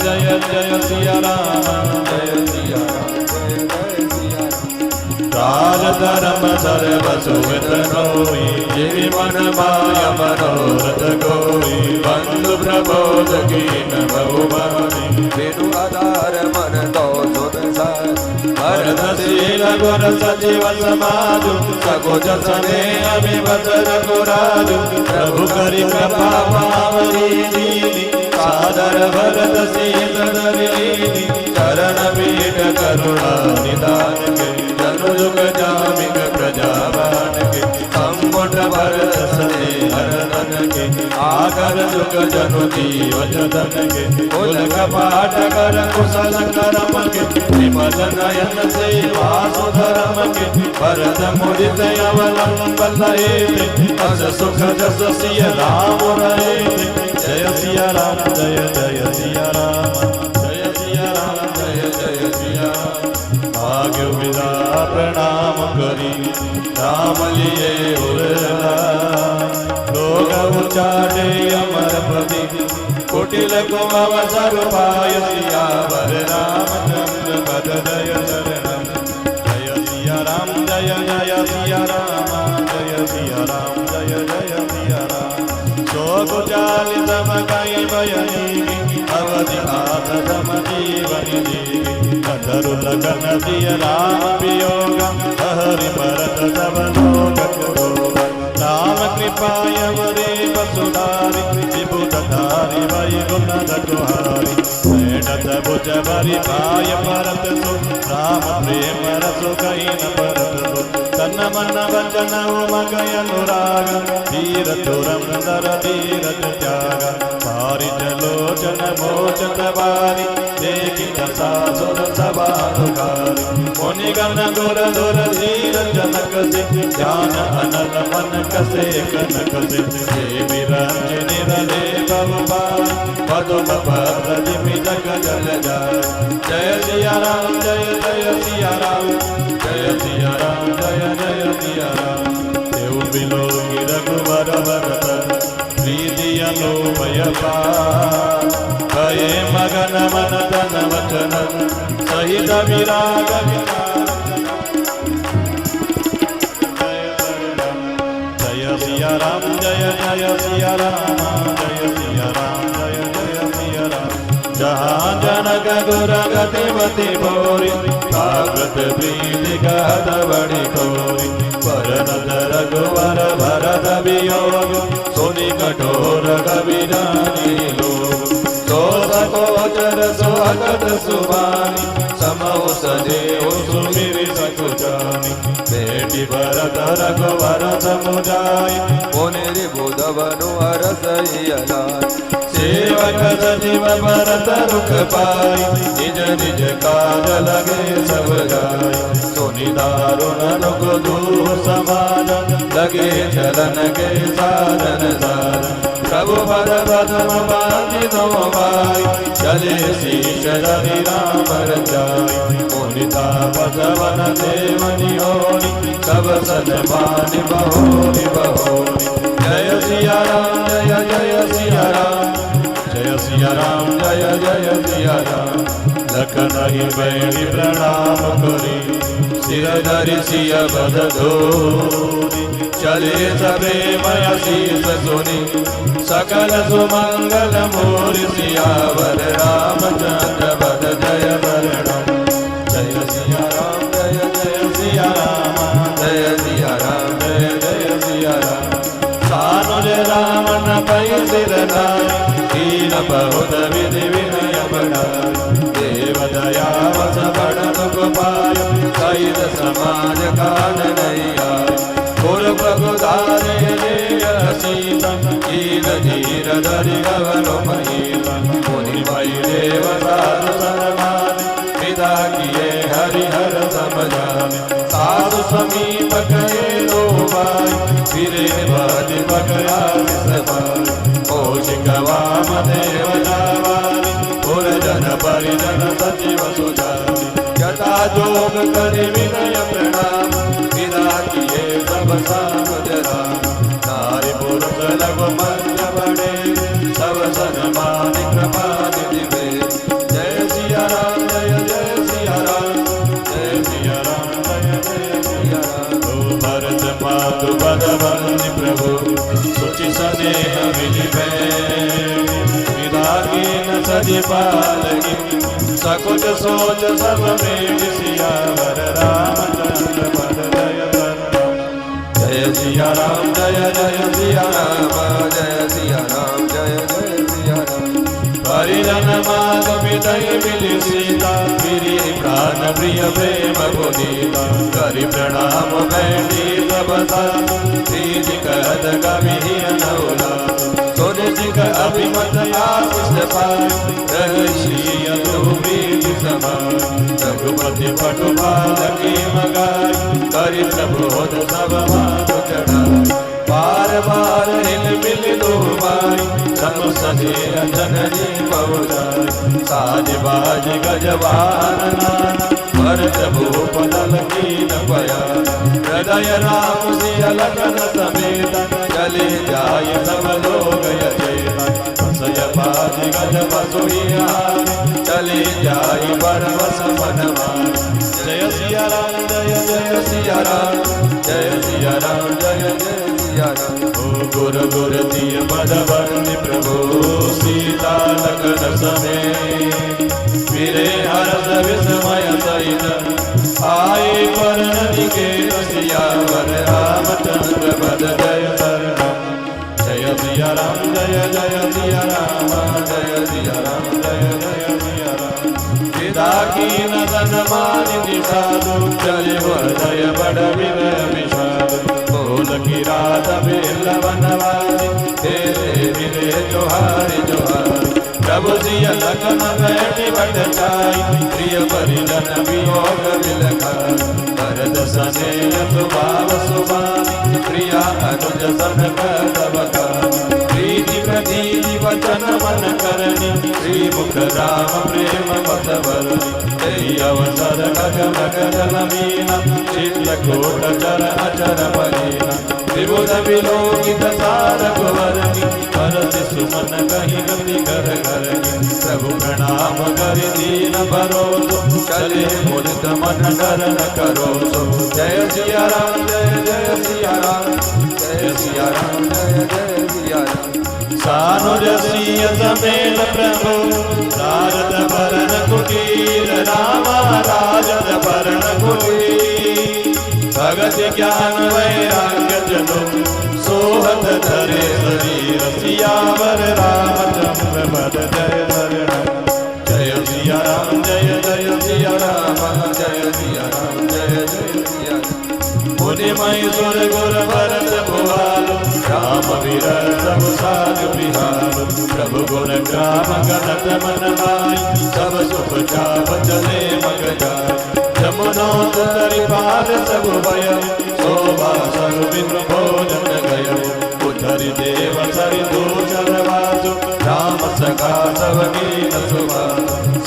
जय जय सिया राम जय सिया राम जय जय सिया राम। राज धर्म सर्व सुवित होई जीवी मन माया मनोरथ कोई बंधु प्रबोध कीन बहुमानी बिनु आधार मन तो सुन सार भरत शील गुर सजीव समाज सगो जसने अभिवत रघुराज प्रभु करि कृपा पावनी दीनी सादर भरत शील धरिनी चरण पीठ करुणा निदान के जनु जुग जामिक प्रजावान के सम्मुट भरत सने हरदन के आकर जुग जनु जीव जदन के कुल कपाट कर कुशल करम के विमल नयन से वासुधरम के भरत मुदित अवलंबन लहे अस सुख जस सिय राम रहे जय सिया राम जय जय सिया राम जय सिया राम जय जय सिया भाग्य विदा प्रणाम करी राम लिए उरला लोग उचाटे अमर पति कुटिल को अवसर पाय सियावर रामचंद्र पद जय शरणम जय सिया राम जय जय सिया राम जय सिया राम जय जय सिया राम शोक चालित मकई बयनी अवधि हाथ सम जीवनि जीवी अधरु लगन सिय राम वियोग हरि भरत सब लोक राम कृपाय वरे वसुधारि विभुधारि वै गुण रघुहारि बैठत भुज भरि भाय भरत सु राम प्रेम रसु कई न भरत सु तन मन वचन उमग अनुराग धीर धुरंधर धीरज त्याग भारि जलोचन मोचत बारी देखि दशा सुर सभा दुखारी मुनि गण गुर धुर धीर जनक से ध्यान अनल मन कसे कनक से देवी रंजनि रले भवपाल पदुम पद जिमि जग जल जाय जय सिया राम जय जय सिया राम जय सिया राम जय जय सिया राम देव बिलो रघुवर भरत प्रीति अनुभय पार भये मगन मन तन वचन सहित विराग जय सिया राम जय जय सिया राम जय सिया राम जय जय सिया राम जहाँ जनक गुर गतिमति भोरी भागवत प्रीति गहत बड़ी खोरी वरद रघुवर भरत वियोग सुनि कठोर कबीरानी लोग सोस गोचर सुभगत सुबानी समौ सजेउ सुमिरि सकुचानी बेटी भरत रघुवर समुदाय पुनि बुधवनु अरसैयलाय सेवक सजीव भरत रुख पाई निज निज काज लगे सब गाय सुनि दारुण दुख दूह समाज लगे चलन के साधन साधन प्रभु पद पद्म बांधि दो भाई चले शीश धरि राम रचाई मुनिता पसवन देवनि होरी सब सन्मान बहोरी बहोरी जय सिया राम जय जय सिया राम जय सिया राम जय जय सिया राम लखन ही बैरी प्रणाम करी सिर धरि सिय बद धोरी चले सबे मय शीस सुनि सकल सुमंगल मोरि सियावर रामचंद्र पद जय वर्णम जय सिया राम जय जय सिया राम जय सिया राम जय जय सिया राम सानुज रामन पै सिर नाय दीन बहुत विधि विनय बढ़ाय देव दया वस बड़ दुख पाय सहित समाज कान नहीं आय गुर प्रभु धारे सीतम कीन धीर धरि गगनु महीतम मुनि भई देव साधु सन्मान पिता किए हरिहर समझान साधु समीप गए दो भाई फिरे भज पकड़ा विसभाई कौशिकवा मदेव जावानी पुर जन परिजन सचिव सुधारी यथा जोग करि विनय प्रणाम विदा किए सब साम राम नारी पुरुष लघु मध्य बड़े सब सन्मान कृपा निधि पालकी सकुच सोच सब में सियावर रामचंद्र पद जय जय सिया राम जय जय सिया राम जय सिया राम जय जय सिया राम परिजन माग विदय मिली सीता प्रिय प्राण प्रिय प्रेम गुनीता करि प्रणाम बैठी सबता श्री जी कद कवि नौला सोनिक अभिमत आशिष पाय रघुशीय दुर्बीज समान रघुपति पटुपाल की मगाई करि प्रबोध सब मानु चढ़ाई बार बार हिल मिल दो भाई सम सजील जननी पहुँचाई साज बाज गजवान नाना भरत भूप दल कीन पया हृदय राम सिय लखन समेत चले जाय सब लोग अचेत सय बाज गज बसुइया चले जाय परवस मनमान जय सिया राम जय जय सिया राम जय सिया राम जय जय गुर गुर दिय पद बंदि प्रभु सीता लखन समेत फिरे हर्ष विस्मय सहित आए परन निकेत सियावर रामचंद्र पद जय जय सिया राम जय जय सिया राम जय सिया राम जय जय सिया राम पिता की नदन मानि साधु चले हृदय बड़ विनय विषाद बोल की रात बेलवनवारी तेरे मिले जोहारी जोहारी प्रभु सिय लगन बैठी बटचाई प्रिय परिजन वियोग विलखाई भरत सनेय सुभाव सुभानी प्रिया अनुज सन कदबखानी प्रीति प्रतीति वचन मन करनी श्री मुख राम प्रेम बसवरनी अवसर गग मगन मीना चित्रकूट चर अचर महीना विबुध विलोकित सार कुवरनी भरत सुमन कहीं गति कर करनी प्रभु प्रणाम कर दीन भरोसो चले मुदित मन करन करोसो जय सिया राम जय जय सिया राम जय सिया राम जय जय सिया राम सानुज सिय समेत प्रभु राजत भरन कुटीर रामा राजत भरन कुटीर भगत ज्ञान वैराग्य जनो सोहत धरे शरीर सियावर रामचंद्र पद जय जय सिया राम जय जय सिया राम जय सिया राम जय जय सिया मुनिमय सुर गुर भरत भुआलो राम विरत सब साग बिहारो प्रभु गुण ग्राम गणत मन माई सब सुख चाप चले मग जाय जमुना तरि पार सब भय शोभा सर्विंद्र भोजन गय उधरि देव सरि दूचर वासु राम सखा सब गीत सुभा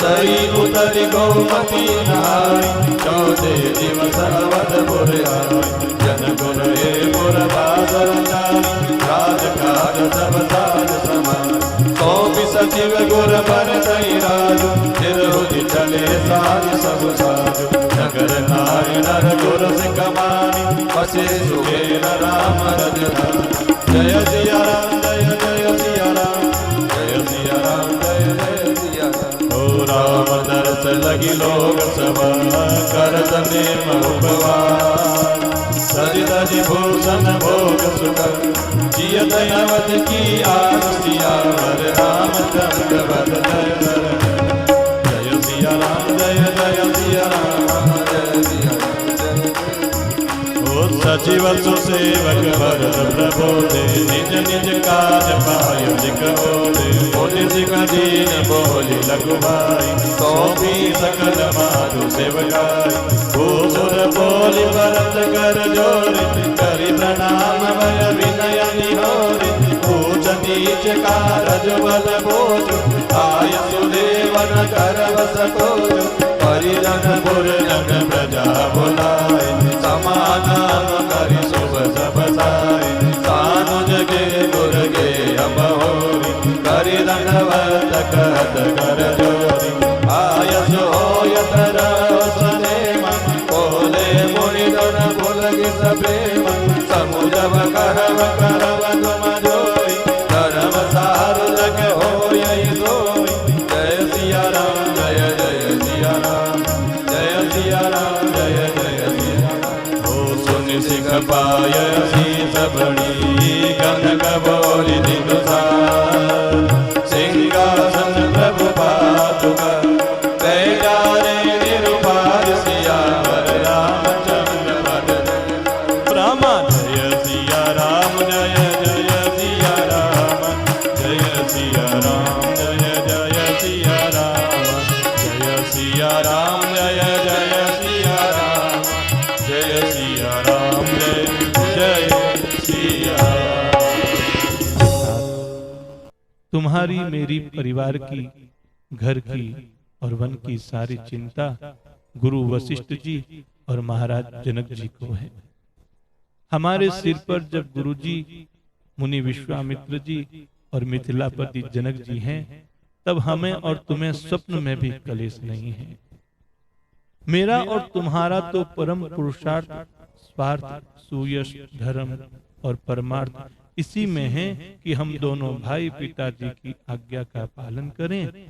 सई उतरि गौमती नहाई चौदे दिवस अवधपुर आई जन गुर हे पुर बादर नारी राजकाज सब साज समान कौपि सचिव गुर पर दई राजु तिरहुति चले साज सब साजु नगर नारी नर गुर सिंह मानी बसे सुखेर राम रजधानी जय सिया राम जय जय सिया राम जय सिया राम जय जय सिया राम ओ राम दरस लगी लोग सब करत नेम उपवास सरित भूषण भोग सुख जियत नवत की आस सियावर रामचंद्र पद जय जय सिया राम जय जय सिया राम जय सिया राम जय सचिव सुसेवक भरत प्रबोधे निज निज काज पायो जिक बोले बोले सिख दीन बोली लघु भाई सौंपी सकल माधु सेवकाई भूसुर बोली भरत कर जोरे करि प्रणाम भय विनय निहोरे पूज नीच कारज बल बोझ आय सुदेवन कर बस खोज परिजन पुरजन प्रजा बुलाए समाधान करि शुभ सब साय सानुज के गुर गे अबहोरी करि दंडवत कहत कर जोरी आयस होयत रस नेम बोले मुनि दन पुलगित प्रेम समुझब करव करव तुम जोई धर्म सार लग होय सोई जय पाय शीस बड़ी कनक बोरी दिनुसार सिंहासन प्रभु पादुका बैठा रे निरुपार सियावर रामचंद्र पद ब्रह्मा जय सिया राम जय जय सिया राम जय सिया राम जय जय सिया राम जय सिया राम जय जय सिया राम जय सिया राम जय जय सिया। तुम्हारी मेरी परिवार की, घर की और वन की सारी चिंता गुरु वशिष्ठ जी और महाराज जनक जी को है। हमारे सिर पर जब गुरु जी, मुनि विश्वामित्र जी और मिथिलापति जनक जी हैं, तब हमें और तुम्हें स्वप्न में भी कलेश नहीं है। मेरा और तुम्हारा तो परम पुरुषार्थ, स्वार्थ, सुयश, धर्म और परमार्थ इसी में है कि हम दोनों भाई पिताजी की आज्ञा का पालन करें।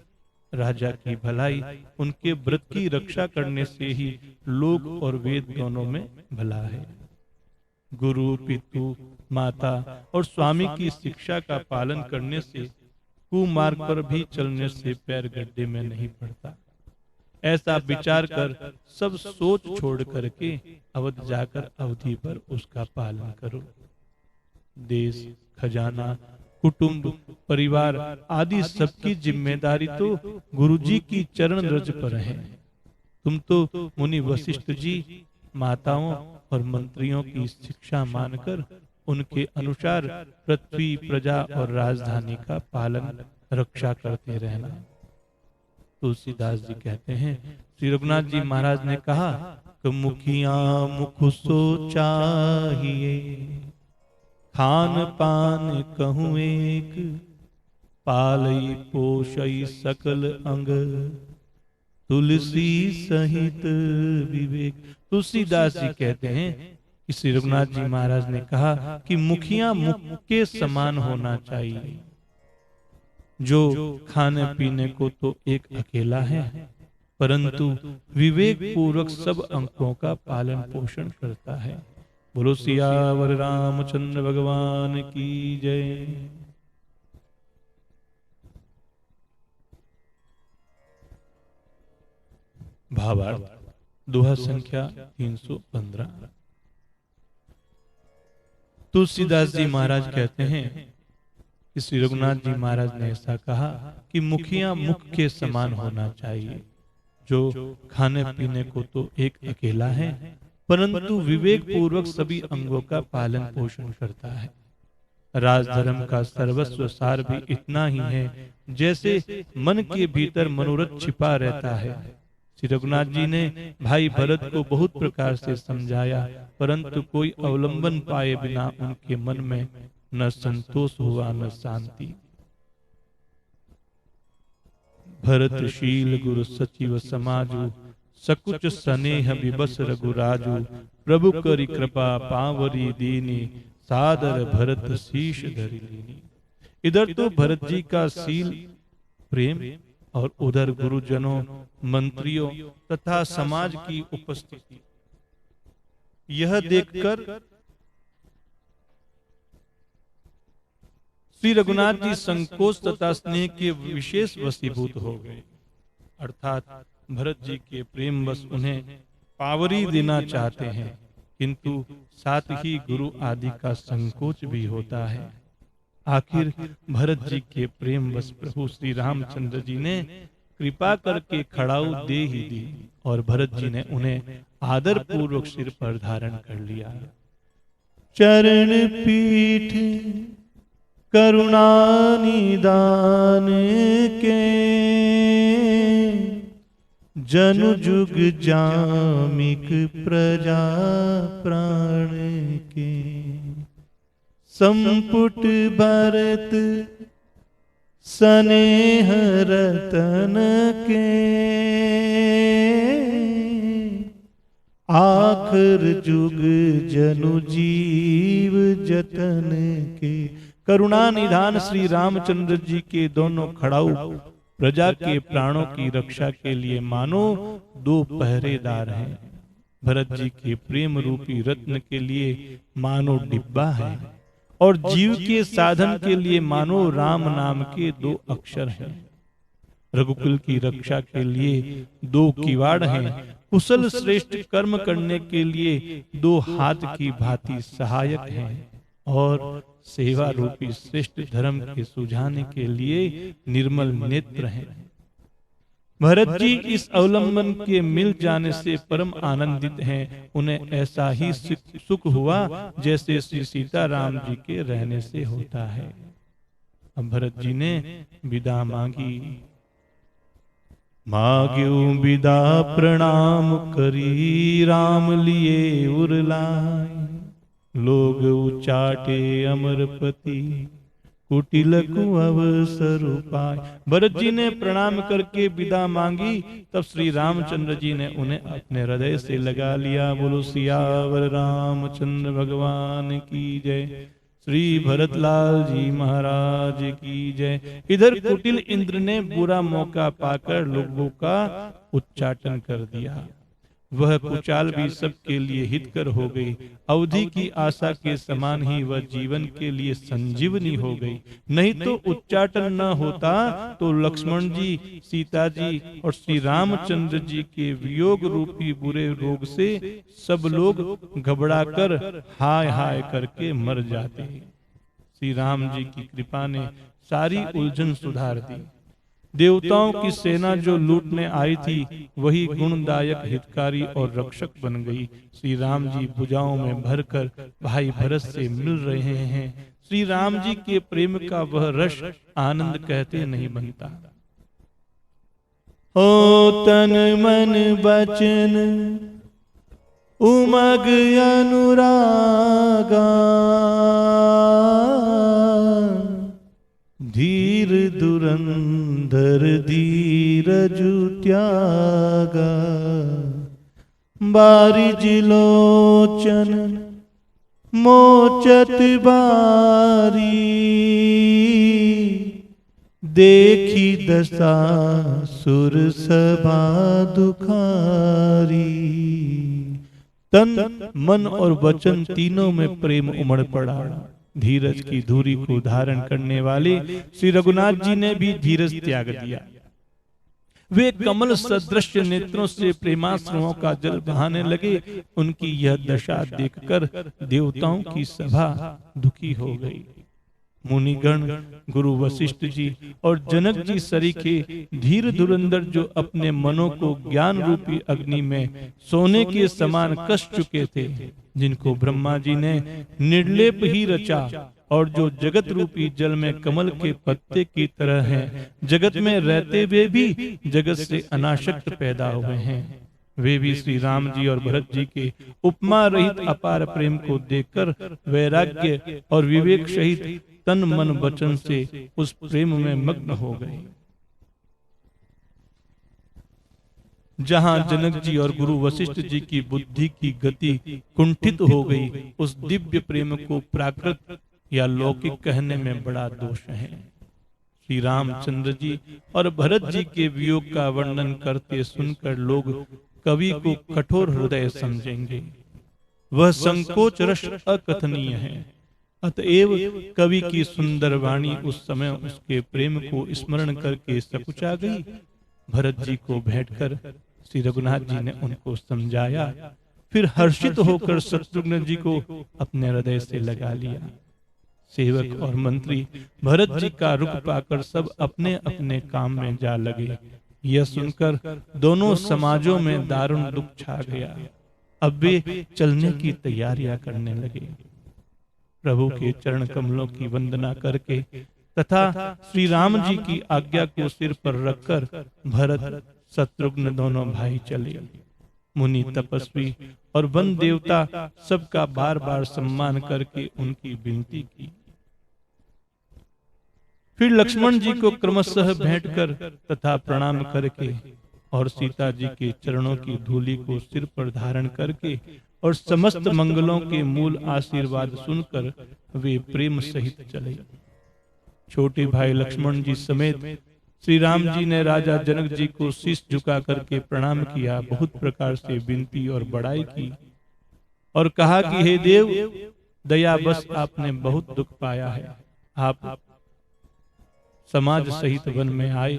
राजा की भलाई उनके व्रत की रक्षा करने से ही लोक और वेद दोनों में भला है। गुरु, पितु, माता और स्वामी की शिक्षा का पालन करने से कुमार्ग पर भी चलने से पैर गड्ढे में नहीं पड़ता। ऐसा विचार कर सब सोच छोड़ करके अवध जाकर अवधि पर उसका पालन करो। देश, खजाना, कुटुंब, परिवार आदि सबकी जिम्मेदारी तो गुरुजी की चरण रज पर है। तुम तो मुनि वशिष्ठ जी, माताओं और मंत्रियों की शिक्षा मानकर उनके अनुसार पृथ्वी, प्रजा और राजधानी का पालन, रक्षा करते रहना। तुलसीदास जी कहते हैं, श्री रघुनाथ जी महाराज ने कहा कि मुखिया मुख सो चाहिए, खान पान कहूँ एक, पालई पोषई सकल अंग, तुलसी सहित विवेक। तुलसीदास जी कहते हैं कि श्री रघुनाथ जी महाराज ने कहा कि मुखिया मुख के समान होना चाहिए, जो खाने पीने को तो एक अकेला है, परंतु विवेक पूर्वक सब अंकों का पालन पोषण करता है। बोलो सियावर रामचंद्र भगवान की जय। भावार्थ, दोहा संख्या 315। तुलसीदास जी महाराज कहते हैं, श्री रघुनाथ जी महाराज ने ऐसा कहा कि मुखिया मुख के समान होना चाहिए, जो खाने पीने को तो एक अकेला है, परंतु विवेक पूर्वक सभी अंगों का पालन पोषण करता है। राजधर्म का सर्वस्व सार भी इतना ही है जैसे मन के भीतर मनोरथ छिपा रहता है। श्री रघुनाथ जी ने भाई भरत को बहुत प्रकार से समझाया, परंतु कोई अवलंबन पाए बिना उनके मन में न संतोष हुआ न शांति। भरतशील गुरु सचिव समाजु, सकुच स्नेह विबस रघुराजु, प्रभु करी कृपा पावरी दीनी, सादर भरत शीश धरि लीनी। इधर तो भरत जी का शील प्रेम और उधर गुरुजनों, मंत्रियों तथा समाज की उपस्थिति, यह देखकर श्री रघुनाथ जी संकोच तथा स्नेह के विशेष वशीभूत हो गए। अर्थात भरत जी के प्रेम बस उन्हें पावरी देना चाहते हैं, किंतु साथ ही गुरु आदि का संकोच भी होता है। आखिर भरत जी के प्रेम बस प्रभु श्री रामचंद्र जी ने कृपा करके खड़ाऊ दे ही दी और भरत जी ने उन्हें आदर पूर्वक सिर पर धारण कर लिया। चरण पीठ करुणा निदान के, जनु जुग जामिक प्रजा प्राण के, संपुट भरत स्नेह रतन के, आखिर जुग जनु जीव जतन के। करुणा निधान श्री रामचंद्र जी के दोनों खड़ाऊ प्रजा के प्राणों की रक्षा के लिए मानो दो पहरेदार हैं। भरत जी के प्रेम रूपी रत्न के लिए मानो डिब्बा है और जीव के साधन के लिए मानो राम नाम के 2 अक्षर हैं। रघुकुल की रक्षा के लिए 2 किवाड़ हैं। कुशल श्रेष्ठ कर्म करने के लिए 2 हाथ की भांति सहायक हैं और सेवा रूपी श्रेष्ठ धर्म के सुझाने के लिए निर्मल नेत्र हैं। भरत जी इस अवलंबन के मिल जाने से परम आनंदित हैं। उन्हें ऐसा ही सुख हुआ जैसे श्री सीताराम जी के रहने से होता है। अब भरत जी ने विदा मांगी। मांग्यो विदा प्रणाम करी राम लिए उरलाए, लोग उचाटे अमरपति कुटिल अवसर पाए। भरत जी ने प्रणाम करके विदा मांगी। तब श्री रामचंद्र जी ने उन्हें अपने हृदय से लगा लिया। बोलो सियावर रामचंद्र भगवान की जय। श्री भरतलाल जी महाराज की जय। इधर कुटिल इंद्र ने बुरा मौका पाकर लोगों का उच्चाटन कर दिया। वह कुचाल भी सबके लिए हितकर हो गई। अवधि की आशा के समान ही वह जीवन के लिए संजीवनी हो गई। नहीं तो उच्चाटन न होता तो लक्ष्मण जी, सीता जी और श्री रामचंद्र जी के वियोग रूपी बुरे रोग से सब लोग घबराकर हाय हाय करके मर जाते। श्री राम जी की कृपा ने सारी उलझन सुधार दी। देवताओं की सेना जो लूटने आई थी वही गुणदायक हितकारी और रक्षक बन गई। श्री राम जी भुजाओं में भरकर भाई भरत से मिल रहे हैं। श्री राम जी के प्रेम का वह रस आनंद कहते नहीं बनता। ओ तन मन बचन उमग अनुरागा, धीर दुरंधर धीरजु त्यागा, बारिज लोचन मोचत बारी, देखी दशा सुर सभा दुखारी। तन मन और वचन तीनों में प्रेम उमड़ पड़ा। धीरज की धूरी को धारण करने वाले श्री रघुनाथ जी ने भी धीरज त्याग दिया। वे कमल सदृश नेत्रों से प्रेमाश्रुओं का जल बहाने लगे। उनकी यह दशा देखकर देवताओं की सभा दुखी हो गई। मुनिगण, गुरु वशिष्ठ जी और जनक जी सरीखे धीर धुरंधर जो अपने मनों को ज्ञान रूपी अग्नि में सोने के समान कस चुके थे, जिनको ब्रह्मा जी ने निर्लेप ही रचा और जो जगत रूपी जल में कमल के पत्ते की तरह हैं, जगत में रहते हुए भी जगत से अनासक्त पैदा हुए हैं, वे भी श्री राम जी और भरत जी के उपमा रहित अपार प्रेम को देखकर वैराग्य और विवेक सहित तन मन वचन से उस प्रेम में मग्न हो गए। जहां जनक जी और गुरु वशिष्ठ जी की बुद्धि की गति कुंठित हो गई, उस दिव्य प्रेम को प्राकृत या लौकिक कहने में बड़ा दोष है। श्री रामचंद्र जी और भरत जी के वियोग का वर्णन करते सुनकर लोग कवि को कठोर हृदय समझेंगे। वह संकोच रस अकथनीय है। अतएव कवि की सुंदर वाणी उस समय उसके प्रेम को स्मरण करके सकुचा गई। भरत जी को भेंटकर श्री रघुनाथ जी ने उनको समझाया। फिर हर्षित होकर शत्रुघ्न जी को अपने हृदय से लगा लिया। सेवक और मंत्री भरत जी का रुख पाकर सब अपने अपने काम में जा लगे। यह सुनकर दोनों समाजों में दारुण दुख छा गया। अब वे चलने की तैयारियां करने लगे। प्रभु के चरण कमलों की वंदना करके तथा श्री राम जी की आज्ञा को सिर पर रखकर भरत शत्रुघ्न दोनों भाई चले। मुनि, तपस्वी और वन देवता सबका बार बार सम्मान करके उनकी विनती की। फिर लक्ष्मण जी को क्रमशः भेंट कर तथा प्रणाम करके और सीता जी के चरणों की धूलि को सिर पर धारण करके और समस्त मंगलों के मूल आशीर्वाद सुनकर वे प्रेम सहित चले। छोटे भाई लक्ष्मण जी समेत श्री राम जी ने राजा जनक जी को शीश झुका करके प्रणाम किया, बहुत प्रकार से विनती और बड़ाई की और कहा कि हे देव, दया बस आपने बहुत दुख पाया है, आप समाज सहित वन में आए,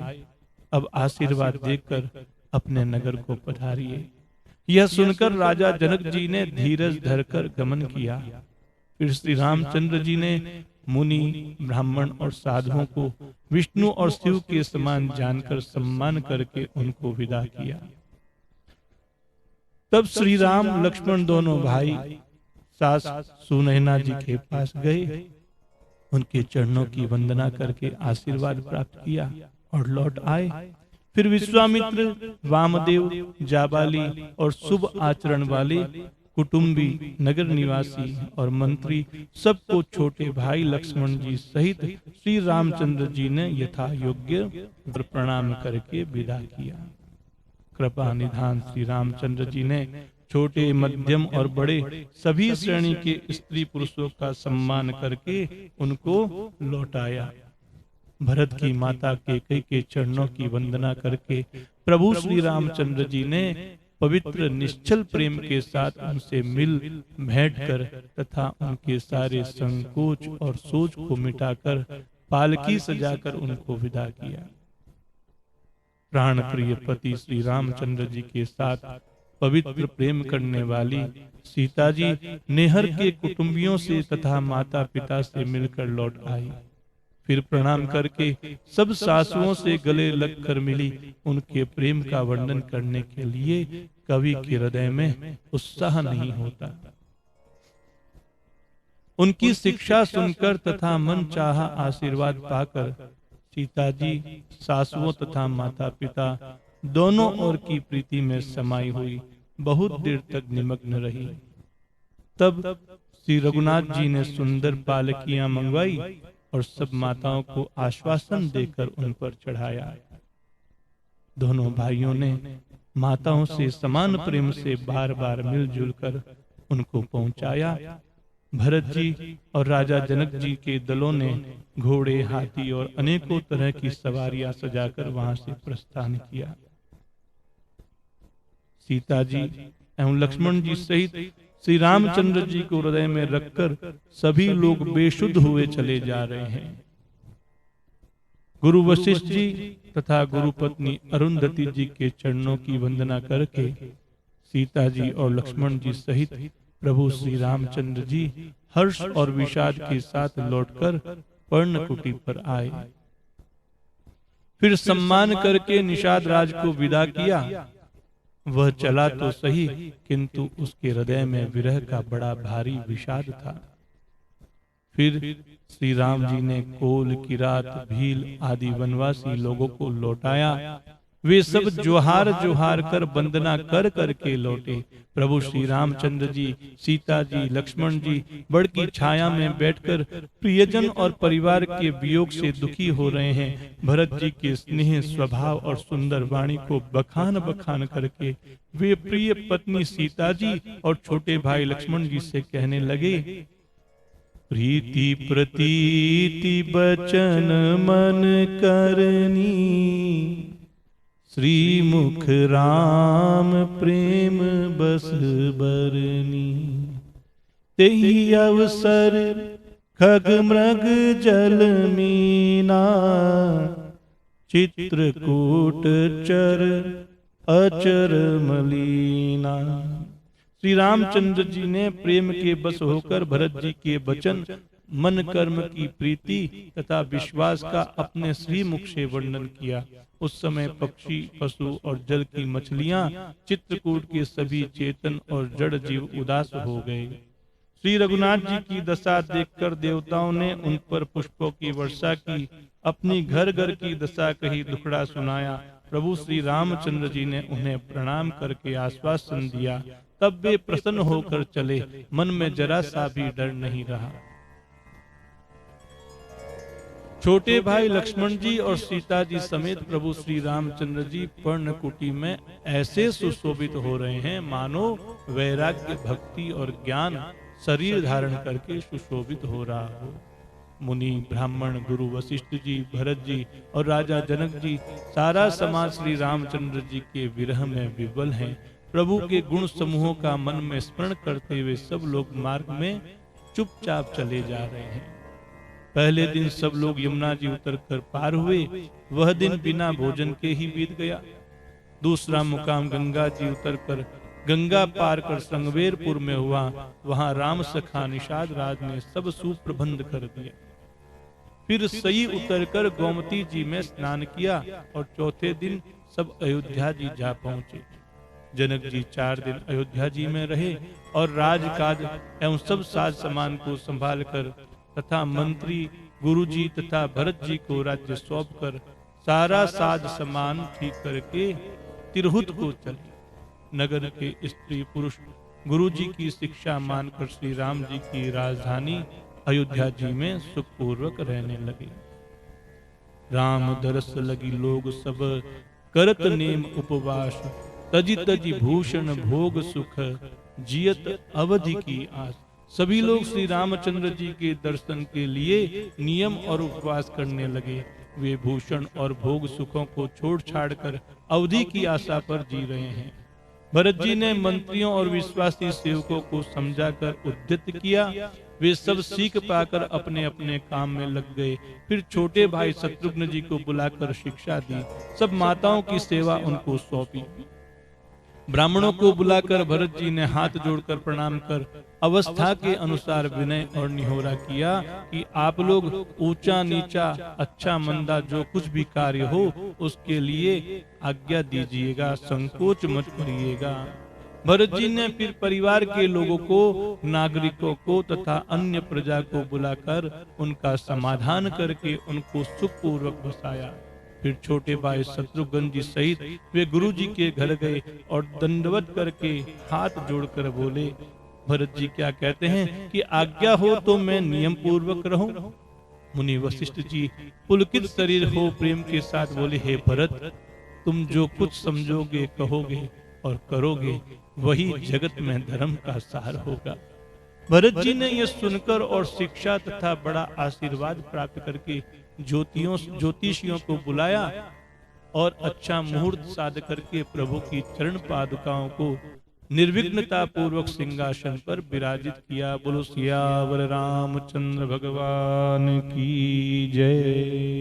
अब आशीर्वाद देकर अपने नगर को पधारिए। यह सुनकर राजा जनक जी ने धीरज धरकर गमन किया। फिर श्री रामचंद्र जी ने मुनि, ब्राह्मण और साधुओं को विष्णु और शिव के समान जानकर सम्मान करके उनको विदा किया। तब श्री राम लक्ष्मण दोनों भाई सास सुनैना जी के पास गए, उनके चरणों की वंदना करके आशीर्वाद प्राप्त किया और लौट आए। फिर विश्वामित्र, वामदेव, जाबाली और शुभ आचरण वाले कुटुंबी, नगर निवासी और मंत्री सबको छोटे भाई लक्ष्मण जी सहित श्री रामचंद्र जी ने यथा योग्य प्रणाम करके विदा किया। कृपा निधान श्री रामचंद्र जी ने छोटे, मध्यम और बड़े सभी श्रेणी के स्त्री पुरुषों का सम्मान करके उनको लौटाया। भरत की माता कैकेयी के चरणों की वंदना करके प्रभु श्री रामचंद्र जी ने पवित्र निश्चल प्रेम के साथ उनसे मिल भेंट कर तथा उनके सारे संकोच और सोच को मिटाकर पालकी सजाकर उनको विदा किया। प्राण प्रिय पति श्री रामचंद्र जी के साथ पवित्र प्रेम करने वाली सीता जी नेहर के कुटुंबियों से तथा माता पिता से मिलकर लौट आई। फिर प्रणाम करके सब सासुओं से गले लगकर मिली। उनके प्रेम का वर्णन करने के लिए कवि के हृदय में उत्साह नहीं होता। उनकी शिक्षा सुनकर तथा मन चाहा आशीर्वाद पाकर सीता जी सासुओं तथा माता पिता दोनों ओर की प्रीति में समाई हुई बहुत देर तक निमग्न रही। तब श्री रघुनाथ जी ने सुंदर पालकियां मंगवाई और सब माताओं को आश्वासन देकर उन पर चढ़ाया। दोनों भाइयों ने माताओं से समान प्रेम से बार बार मिलजुल कर उनको पहुंचाया। भरत जी और राजा जनक जी के दलों ने घोड़े, हाथी और अनेकों तरह की सवारियां सजाकर वहां से प्रस्थान किया। सीता जी एवं लक्ष्मण जी सहित श्री रामचंद्र जी को हृदय में रखकर सभी लोग बेसुध हुए चले जा रहे हैं। गुरु वशिष्ठ जी तथा गुरु पत्नी अरुंधति जी के चरणों की वंदना करके सीता जी और लक्ष्मण जी सहित प्रभु श्री रामचंद्र जी हर्ष और विषाद के साथ लौटकर पर्णकुटी पर आए। फिर सम्मान करके निषाद राज को विदा किया। वह चला तो सही, किंतु उसके हृदय में विरह का बड़ा भारी विषाद था। फिर श्री राम जी ने कोल, किरात, भील आदि वनवासी लोगों को लौटाया। वे सब जोहार जोहार कर वंदना कर करके लौटे। प्रभु श्री रामचंद्र जी, सीता जी, लक्ष्मण जी बड़ की छाया में बैठकर प्रियजन और परिवार के वियोग से दुखी हो रहे हैं। भरत जी के स्नेह स्वभाव और सुंदर वाणी को बखान बखान करके वे प्रिय पत्नी सीता जी और छोटे भाई लक्ष्मण जी से कहने लगे, प्रीति प्रतीति बचन मन करनी, श्री मुख राम प्रेम बस बरनी। तेहि अवसर खग मृग जल मीना, चित्रकूट चर अचर मलीना। श्री रामचंद्र जी ने प्रेम के बस होकर भरत जी के वचन, मन कर्म की प्रीति तथा विश्वास का अपने श्री मुख से वर्णन किया। उस समय पक्षी, पशु और जल की मछलियां, चित्रकूट के सभी चेतन और जड़ जीव उदास हो गए। श्री रघुनाथ जी की दशा देखकर देवताओं ने उन पर पुष्पों की वर्षा की, अपनी घर घर की दशा कही, दुखड़ा सुनाया। प्रभु श्री रामचंद्र जी ने उन्हें प्रणाम करके आश्वासन दिया। तब वे प्रसन्न होकर चले, मन में जरा सा भी डर नहीं रहा। छोटे भाई लक्ष्मण जी और सीता जी समेत प्रभु श्री रामचंद्र जी पर्णकुटी में ऐसे सुशोभित हो रहे हैं मानो वैराग्य, भक्ति और ज्ञान शरीर धारण करके सुशोभित हो रहा हो। मुनि, ब्राह्मण, गुरु वशिष्ठ जी, भरत जी और राजा जनक जी, सारा समाज श्री रामचंद्र जी के विरह में विवल हैं। प्रभु के गुण समूहों का मन में स्मरण करते हुए सब लोग मार्ग में चुपचाप चले जा रहे हैं। पहले दिन सब लोग यमुना जी उतरकर पार हुए। वह दिन बिना भोजन के ही बीत गया। दूसरा मुकाम गंगा जी उतरकर गंगा पार कर संगवेरपुर में हुआ। वहां राम सखा निषाद राज ने सब सुप्रबंध कर दिया। फिर सही उतरकर गोमती जी में स्नान किया और चौथे दिन सब अयोध्या जी जा पहुंचे। जनक जी 4 दिन अयोध्या जी में रहे और राजकाज एवं सब साज सामान को संभाल कर तथा मंत्री गुरुजी तथा भरत जी को राज्य सौंप कर सारा साज सामान ठीक करके तिरहुत को चले। नगर के स्त्री पुरुष गुरु जी की शिक्षा मानकर श्री राम जी की राजधानी अयोध्या जी में सुखपूर्वक रहने लगे। राम दरस लगी लोग सब करत नेम उपवास, तजी तजी भूषण भोग सुख, जियत अवधि की आस। सभी लोग श्री रामचंद्र जी के दर्शन के लिए नियम और उपवास करने लगे। वे भूषण और भोग सुखों को छोड़ छाड़ कर अवधि की आशा पर जी रहे हैं। भरत जी ने मंत्रियों और विश्वासी सेवकों को समझाकर उद्यत किया। वे सब सीख पाकर अपने अपने काम में लग गए। फिर छोटे भाई शत्रुघ्न जी को बुलाकर शिक्षा दी। सब माताओं की सेवा उनको सौंपी। ब्राह्मणों को बुलाकर भरत जी ने हाथ जोड़कर प्रणाम कर अवस्था के अनुसार विनय और निहोरा किया कि आप लोग ऊंचा नीचा अच्छा मंदा जो कुछ भी कार्य हो उसके लिए आज्ञा दीजिएगा, संकोच मत करिएगा। भरत जी ने फिर परिवार के लोगों को, नागरिकों को तथा अन्य प्रजा को बुलाकर उनका समाधान करके उनको सुखपूर्वक बसाया। फिर छोटे भाई शत्रुघ्न जी सहित वे गुरु जी के घर गए और दंडवत करके हाथ जोड़कर बोले, भरत जी क्या कहते हैं कि आज्ञा हो तो मैं नियम पूर्वक रहूं। मुनि वशिष्ठ जी पुलकित शरीर हो प्रेम के साथ बोले, हे भरत, तुम जो कुछ समझोगे, कहोगे और करोगे वही जगत में धर्म का सार होगा। भरत जी ने यह सुनकर और शिक्षा तथा बड़ा आशीर्वाद प्राप्त करके ज्योतिषियों को बुलाया और अच्छा मुहूर्त साध करके प्रभु की चरण पादुकाओं को निर्विघ्नता पूर्वक सिंहासन पर विराजित किया। बोलो सियावर रामचंद्र भगवान की जय।